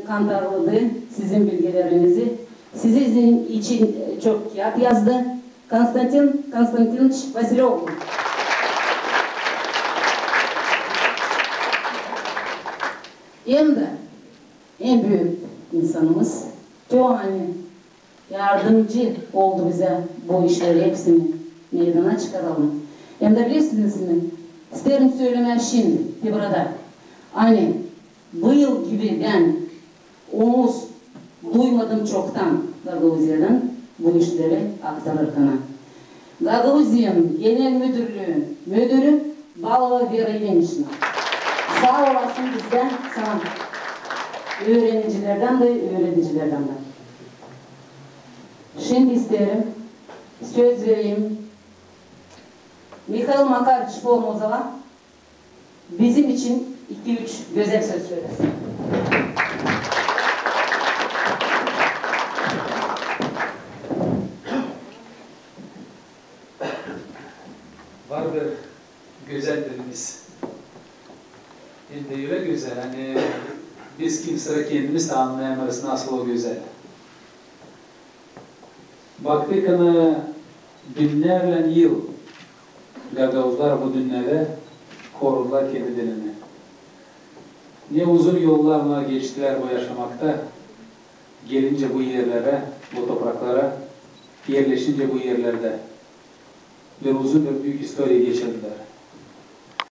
Kantarladı sizin bilgilerinizi. Sizin için çok kağıt yazdı. Konstantin Konstantinovich Vasilyov. Hem de en büyük insanımız Teohani yardımcı oldu bize bu işleri hepsini meydana çıkaralım. Hem de bilirsiniz mi? İsterim söylemeye şimdi bir burada. Hani bu yıl gibi ben omuz duymadım çoktan Gagavuzya'dan bu işleri aktarırken. Gagavuzya'nın genel müdürü Balova Vera Ilyinichna. Sağ olasın bizden sana. Öğrencilerden de öğreticilerden de. Şimdi isterim söz vereyim Mikhail Makarovich Formozov'a bizim için 2-3 güzel söz söylesin. Var bir güzellerimiz. Hem de öyle güzel. Hani biz kimse kendimiz de anlayamayız nasıl o güzel. Baktık hani binlerle yıl Gagavuzlar bu dünyada korurlar kendi dilini. Ne uzun yollarla geçtiler bu yaşamakta. Gelince bu yerlere, bu topraklara, yerleşince bu yerlerde bir uzun ve büyük historia geçirdiler.